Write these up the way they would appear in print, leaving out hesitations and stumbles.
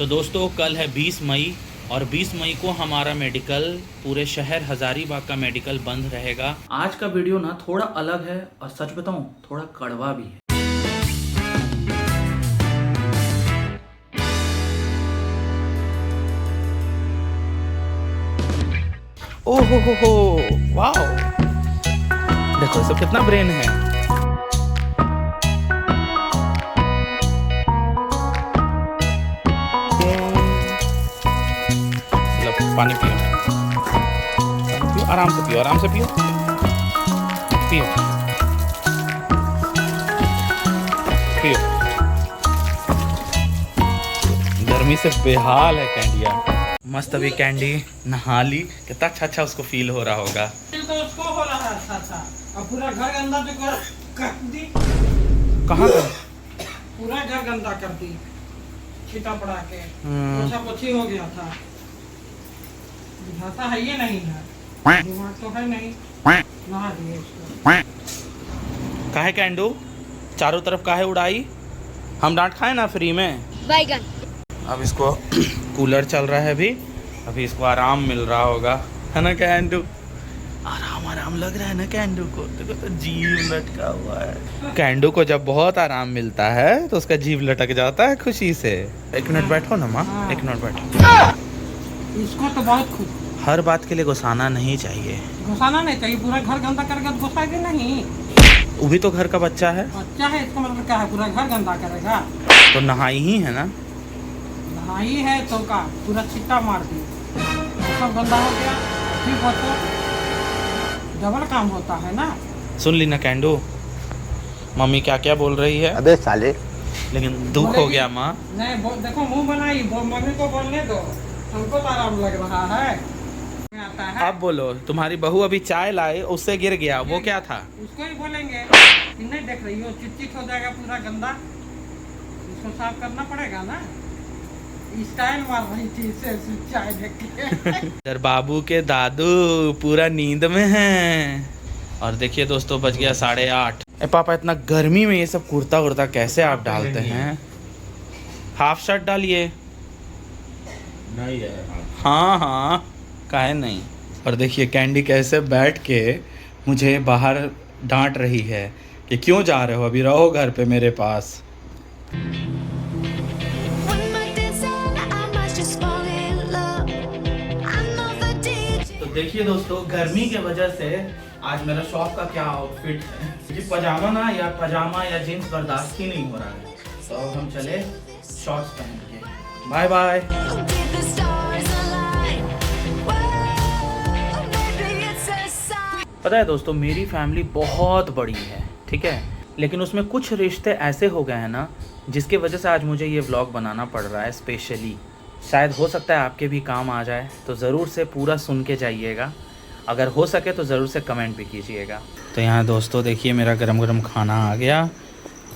तो दोस्तों कल है 20 मई और 20 मई को हमारा मेडिकल पूरे शहर हजारीबाग का मेडिकल बंद रहेगा। आज का वीडियो ना थोड़ा अलग है और सच बताऊं थोड़ा कड़वा भी है। ओहो हो वाओ, देखो सब कितना ब्रेन है। पानी पियो, पानी पियो, आराम से पियो, आराम से पियो, पियो पियो। गर्मी से बेहाल है कैंडिया। मस्त अभी कैंडी नहा ली, कितना अच्छा उसको फील हो रहा होगा। तो उसको हो रहा था और पूरा घर गंदा भी कर दी। कहाँ का? पूरा घर गंदा कर दी, छीटा पड़ा के पोछा पोछी हो गया था। बुझाता है ये नहीं है, दिमाग तो है नहीं। नहा दिए उसको। काहे कैंडू चारों तरफ काहे उड़ाई? हम डांट खाए ना फ्री में। बैगन अब इसको कूलर चल रहा है, अभी इसको आराम मिल रहा होगा, है ना कैंडू? आराम लग रहा है ना कैंडू को? देखो तो जीव लटका हुआ है। कैंडू को जब बहुत आराम मिलता है तो उसका जीव लटक जाता है खुशी से। एक मिनट बैठो ना माँ, एक मिनट बैठो। इसको तो बहुत खुश। हर बात के लिए गुस्साना नहीं चाहिए। घुसाना नहीं चाहिए, पूरा घर गंदा करके घुसाएगी नहीं। वो भी तो घर का बच्चा है। बच्चा है, इसका मतलब क्या है? पूरा घर गंदा करेगा तो नहाई ही है ना। नहाई है तो का पूरा छिट्टा मार दी, सब गंदा हो गया। ठीक हो तो डबल काम होता है ना। सुन ली ना कैंडू, मम्मी क्या क्या बोल रही है? अबे साले, लेकिन दुख हो गया माँ। नहीं देखो मुंह बनाई, मम्मी को बोलने दो, हमको तो आराम लग रहा है। आता है अब बोलो, तुम्हारी बहू अभी चाय लाई, उससे गिर गया, वो क्या था? उसको ही बोलेंगे कि नहीं देख रही हो, चिटचिट हो जाएगा पूरा गंदा, इसको साफ करना पड़ेगा ना। स्टाइल मार रही थी इसे चाय देख के। इधर बाबू के दादू पूरा नींद में हैं। और देखिए दोस्तों बज गया 8:30। ए पापा इतना गर्मी में ये सब कुर्ता वुर्ता कैसे आप डालते हैं? हाफ शर्ट डालिए। नहीं है। हाँ काहे नहीं। और देखिए कैंडी कैसे बैठ के मुझे बाहर डांट रही है कि क्यों जा रहे हो, अभी रहो घर पे मेरे पास। तो देखिए दोस्तों गर्मी के वजह से आज मेरा शॉप का क्या आउटफिट है, क्योंकि पजामा या जीन्स बर्दाश्त ही नहीं हो रहा है। तो अब हम चले शॉर्ट्स पहन के। Bye bye. पता है दोस्तों मेरी फैमिली बहुत बड़ी है, ठीक है, लेकिन उसमें कुछ रिश्ते ऐसे हो गए हैं ना जिसकी वजह से आज मुझे ये व्लॉग बनाना पड़ रहा है स्पेशली। शायद हो सकता है आपके भी काम आ जाए, तो ज़रूर से पूरा सुन के जाइएगा। अगर हो सके तो ज़रूर से कमेंट भी कीजिएगा। तो यहाँ दोस्तों देखिए मेरा गरम गरम खाना आ गया,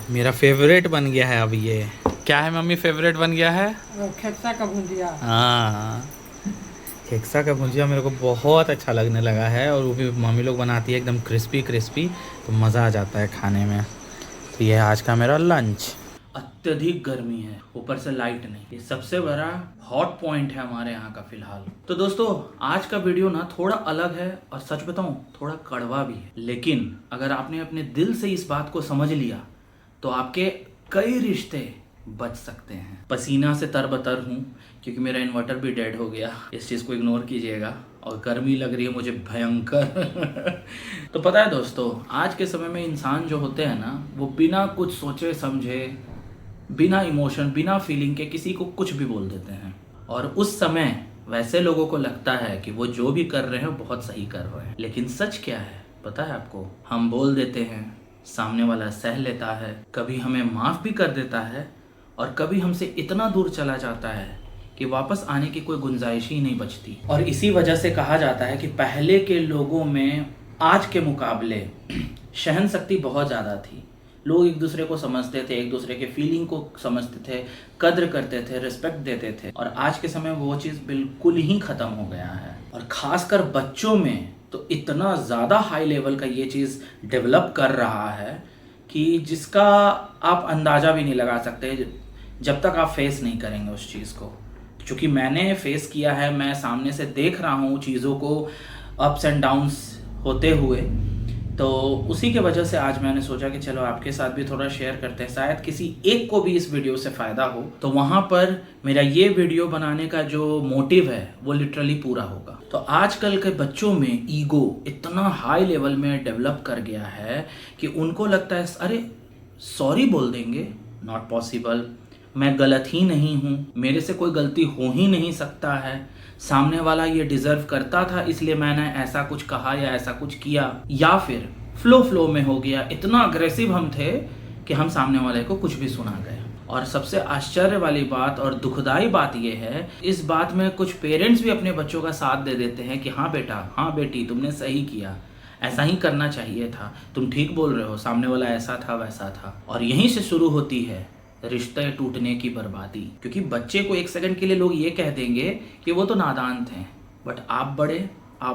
मेरा फेवरेट बन गया है। अभी ये क्या है मम्मी? फेवरेट बन गया है खेक्सा का भुजिया। हाँ, खेक्सा का भुजिया मेरे को बहुत अच्छा लगने लगा है, और वो भी मम्मी लोग बनाती है एकदम क्रिस्पी क्रिस्पी, तो मज़ा आ जाता है खाने में। तो ये है आज का मेरा लंच। अत्यधिक गर्मी है, ऊपर से लाइट नहीं, ये सबसे बड़ा हॉट पॉइंट है हमारे यहाँ का फिलहाल। तो दोस्तों आज का वीडियो ना थोड़ा अलग है और सच बताऊं थोड़ा कड़वा भी है, लेकिन अगर आपने अपने दिल से इस बात को समझ लिया तो आपके कई रिश्ते बच सकते हैं। पसीना से तरबतर हूँ क्योंकि मेरा इन्वर्टर भी डेड हो गया, इस चीज़ को इग्नोर कीजिएगा। और गर्मी लग रही है मुझे भयंकर। तो पता है दोस्तों आज के समय में इंसान जो होते हैं ना, वो बिना कुछ सोचे समझे, बिना इमोशन, बिना फीलिंग के किसी को कुछ भी बोल देते हैं। और उस समय वैसे लोगों को लगता है कि वो जो भी कर रहे हैं बहुत सही कर रहे हैं, लेकिन सच क्या है पता है आपको? हम बोल देते हैं, सामने वाला सह लेता है, कभी हमें माफ़ भी कर देता है, और कभी हमसे इतना दूर चला जाता है कि वापस आने की कोई गुंजाइश ही नहीं बचती। और इसी वजह से कहा जाता है कि पहले के लोगों में आज के मुकाबले सहन शक्ति बहुत ज़्यादा थी। लोग एक दूसरे को समझते थे, एक दूसरे के फीलिंग को समझते थे, कद्र करते थे, रिस्पेक्ट देते थे। और आज के समय वो चीज़ बिल्कुल ही ख़त्म हो गया है। और ख़ासकर बच्चों में तो इतना ज़्यादा हाई लेवल का ये चीज़ डेवलप कर रहा है कि जिसका आप अंदाज़ा भी नहीं लगा सकते। जब तक आप फेस नहीं करेंगे उस चीज़ को। क्योंकि मैंने फेस किया है, मैं सामने से देख रहा हूँ चीज़ों को, अप्स एंड डाउन्स होते हुए, तो उसी के वजह से आज मैंने सोचा कि चलो आपके साथ भी थोड़ा शेयर करते हैं, शायद किसी एक को भी इस वीडियो से फ़ायदा हो। तो वहाँ पर मेरा ये वीडियो बनाने का जो मोटिव है वो लिटरली पूरा होगा। तो आजकल के बच्चों में ईगो इतना हाई लेवल में डेवलप कर गया है कि उनको लगता है अरे सॉरी बोल देंगे, नॉट पॉसिबल, मैं गलत ही नहीं हूँ, मेरे से कोई गलती हो ही नहीं सकता है, सामने वाला ये डिजर्व करता था इसलिए मैंने ऐसा कुछ कहा या ऐसा कुछ किया, या फिर फ्लो में हो गया, इतना अग्रेसिव हम थे कि हम सामने वाले को कुछ भी सुना गए। और सबसे आश्चर्य वाली बात और दुखदाई बात यह है, इस बात में कुछ पेरेंट्स भी अपने बच्चों का साथ दे देते हैं कि हाँ बेटा, हाँ बेटी, तुमने सही किया, ऐसा ही करना चाहिए था, तुम ठीक बोल रहे हो, सामने वाला ऐसा था वैसा था। और यहीं से शुरू होती है रिश्ते टूटने की बर्बादी। क्योंकि बच्चे को एक सेकंड के लिए लोग ये कह देंगे कि वो तो नादान थे, बट आप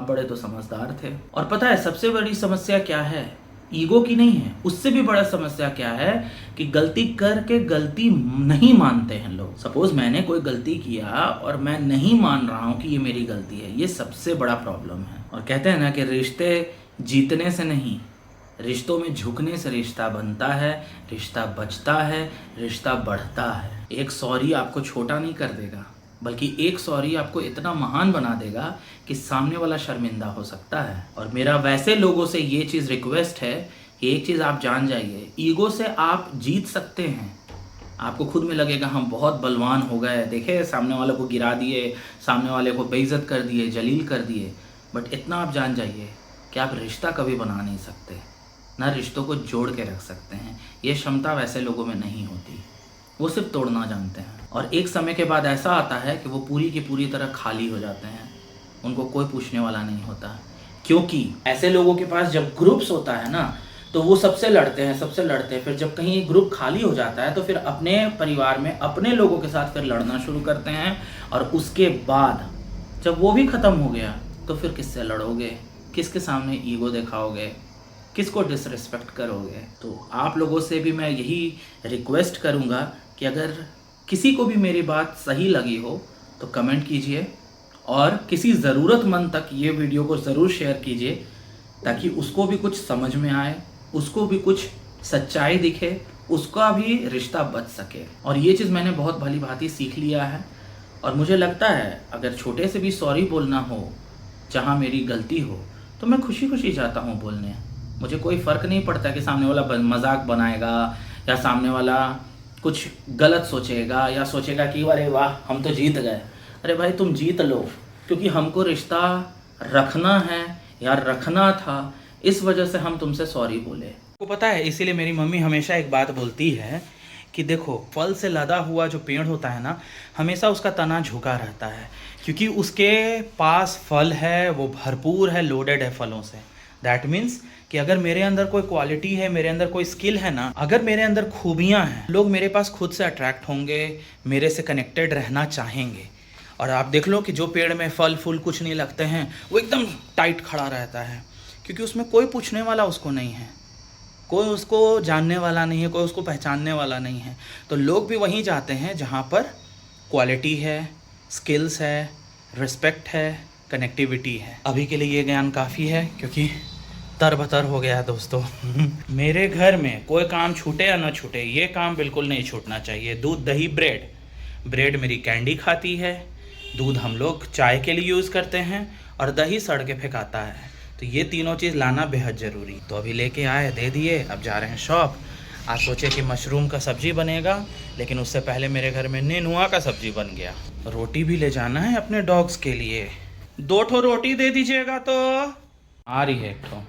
बड़े तो समझदार थे। और पता है सबसे बड़ी समस्या क्या है? ईगो की नहीं है, उससे भी बड़ा समस्या क्या है कि गलती करके गलती नहीं मानते हैं लोग। सपोज मैंने कोई गलती किया और मैं नहीं मान रहा हूं कि ये मेरी गलती है, ये सबसे बड़ा प्रॉब्लम है। और कहते हैं ना कि रिश्ते जीतने से नहीं, रिश्तों में झुकने से रिश्ता बनता है, रिश्ता बचता है, रिश्ता बढ़ता है। एक सॉरी आपको छोटा नहीं कर देगा, बल्कि एक सॉरी आपको इतना महान बना देगा कि सामने वाला शर्मिंदा हो सकता है। और मेरा वैसे लोगों से ये चीज़ रिक्वेस्ट है कि एक चीज़ आप जान जाइए, ईगो से आप जीत सकते हैं। आपको खुद में लगेगा हम बहुत बलवान हो गए, देखे सामने वाले को गिरा दिए, सामने वाले को बेइज्जत कर दिए, जलील कर दिए, बट इतना आप जान जाइए कि आप रिश्ता कभी बना नहीं सकते, ना रिश्तों को जोड़ के रख सकते हैं। ये क्षमता वैसे लोगों में नहीं होती, वो सिर्फ तोड़ना जानते हैं। और एक समय के बाद ऐसा आता है कि वो पूरी की पूरी तरह खाली हो जाते हैं, उनको कोई पूछने वाला नहीं होता। क्योंकि ऐसे लोगों के पास जब ग्रुप्स होता है ना, तो वो सबसे लड़ते हैं, फिर जब कहीं ग्रुप खाली हो जाता है तो फिर अपने परिवार में अपने लोगों के साथ फिर लड़ना शुरू करते हैं। और उसके बाद जब वो भी ख़त्म हो गया तो फिर किससे लड़ोगे, किसके सामने ईगो दिखाओगे, किसको डिसरिस्पेक्ट करोगे। तो आप लोगों से भी मैं यही रिक्वेस्ट करूँगा कि अगर किसी को भी मेरी बात सही लगी हो तो कमेंट कीजिए, और किसी ज़रूरतमंद तक ये वीडियो को ज़रूर शेयर कीजिए, ताकि उसको भी कुछ समझ में आए, उसको भी कुछ सच्चाई दिखे, उसका भी रिश्ता बच सके। और ये चीज़ मैंने बहुत भली भांति सीख लिया है। और मुझे लगता है अगर छोटे से भी सॉरी बोलना हो जहाँ मेरी गलती हो, तो मैं खुशी खुशी जाता हूँ बोलने। मुझे कोई फ़र्क नहीं पड़ता कि सामने वाला मजाक बनाएगा या सामने वाला कुछ गलत सोचेगा या सोचेगा कि अरे वाह हम तो जीत गए। अरे भाई तुम जीत लो, क्योंकि हमको रिश्ता रखना है या रखना था, इस वजह से हम तुमसे सॉरी बोले। आपको पता है इसीलिए मेरी मम्मी हमेशा एक बात बोलती है कि देखो फल से लदा हुआ जो पेड़ होता है ना, हमेशा उसका तना झुका रहता है, क्योंकि उसके पास फल है, वो भरपूर है, लोडेड है फलों से। दैट मीन्स कि अगर मेरे अंदर कोई क्वालिटी है, मेरे अंदर कोई स्किल है ना, अगर मेरे अंदर खूबियाँ हैं, लोग मेरे पास खुद से अट्रैक्ट होंगे, मेरे से कनेक्टेड रहना चाहेंगे। और आप देख लो कि जो पेड़ में फल फूल कुछ नहीं लगते हैं, वो एकदम टाइट खड़ा रहता है, क्योंकि उसमें कोई पूछने वाला उसको नहीं है, कोई उसको जानने वाला नहीं है, कोई उसको पहचानने वाला नहीं है। तो लोग भी वहीं जाते हैं जहाँ पर क्वालिटी है, स्किल्स है, रिस्पेक्ट है, कनेक्टिविटी है। अभी के लिए ये ज्ञान काफ़ी है, क्योंकि तरबतर हो गया है दोस्तों। मेरे घर में कोई काम छूटे या ना छूटे, ये काम बिल्कुल नहीं छूटना चाहिए। दूध, दही, ब्रेड मेरी कैंडी खाती है, दूध हम लोग चाय के लिए यूज़ करते हैं, और दही सड़ के फेंकाता है। तो ये तीनों चीज़ लाना बेहद ज़रूरी। तो अभी लेके आए, दे दिए, अब जा रहे हैं शॉप। आज सोचे कि मशरूम का सब्ज़ी बनेगा, लेकिन उससे पहले मेरे घर में नेनुआ का सब्ज़ी बन गया। रोटी भी ले जाना है अपने डॉग्स के लिए। 2 ठो रोटी दे दीजिएगा। तो आ रही है 1 ठो,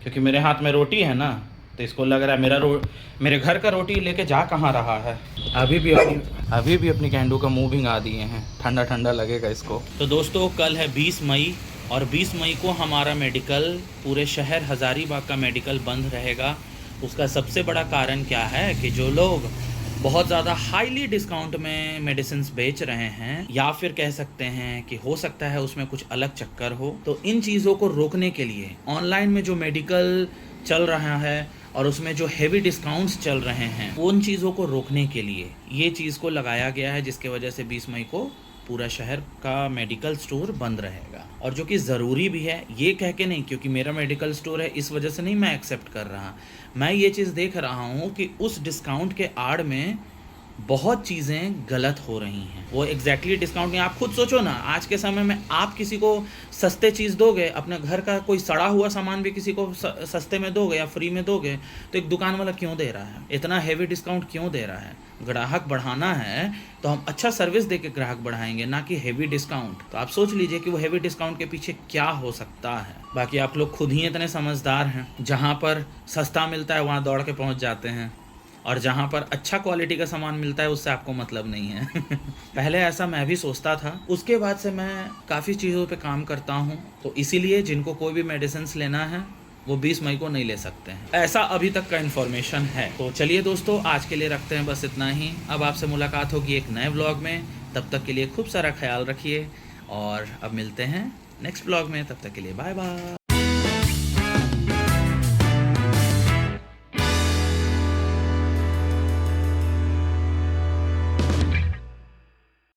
क्योंकि मेरे हाथ में रोटी है ना, तो इसको लग रहा है मेरे घर का रोटी लेके जा कहाँ रहा है। अभी भी अपनी कैंडू का मुंह भिंगा दिए हैं, ठंडा ठंडा लगेगा इसको। तो दोस्तों कल है 20 मई, और 20 मई को हमारा मेडिकल, पूरे शहर हज़ारीबाग का मेडिकल बंद रहेगा। उसका सबसे बड़ा कारण क्या है कि जो लोग बहुत ज़्यादा हाईली डिस्काउंट में मेडिसिन्स बेच रहे हैं, या फिर कह सकते हैं कि हो सकता है उसमें कुछ अलग चक्कर हो, तो इन चीज़ों को रोकने के लिए ऑनलाइन में जो मेडिकल चल रहा है और उसमें जो हेवी डिस्काउंट्स चल रहे हैं उन चीज़ों को रोकने के लिए ये चीज़ को लगाया गया है, जिसके वजह से 20 मई को पूरा शहर का मेडिकल स्टोर बंद रहेगा। और जो कि ज़रूरी भी है, ये कह के नहीं क्योंकि मेरा मेडिकल स्टोर है इस वजह से नहीं मैं एक्सेप्ट कर रहा। मैं ये चीज़ देख रहा हूँ कि उस डिस्काउंट के आड़ में बहुत चीज़ें गलत हो रही हैं। वो एग्जैक्टली डिस्काउंट नहीं, आप खुद सोचो ना, आज के समय में आप किसी को सस्ते चीज़ दोगे, अपने घर का कोई सड़ा हुआ सामान भी किसी को सस्ते में दोगे या फ्री में दोगे, तो एक दुकान वाला क्यों दे रहा है, इतना हेवी डिस्काउंट क्यों दे रहा है? ग्राहक बढ़ाना है तो हम अच्छा सर्विस दे के ग्राहक बढ़ाएंगे, ना कि हेवी डिस्काउंट। तो आप सोच लीजिए कि वो हेवी डिस्काउंट के पीछे क्या हो सकता है। बाकी आप लोग खुद ही इतने समझदार हैं, जहाँ पर सस्ता मिलता है वहाँ दौड़ के पहुँच जाते हैं, और जहाँ पर अच्छा क्वालिटी का सामान मिलता है उससे आपको मतलब नहीं है। पहले ऐसा मैं भी सोचता था, उसके बाद से मैं काफ़ी चीज़ों पे काम करता हूँ। तो इसीलिए जिनको कोई भी मेडिसिन लेना है वो 20 मई को नहीं ले सकते हैं, ऐसा अभी तक का इन्फॉर्मेशन है। तो चलिए दोस्तों, आज के लिए रखते हैं बस इतना ही। अब आपसे मुलाकात होगी एक नए व्लॉग में, तब तक के लिए खूब सारा ख्याल रखिए और अब मिलते हैं नेक्स्ट व्लॉग में। तब तक के लिए बाय बाय।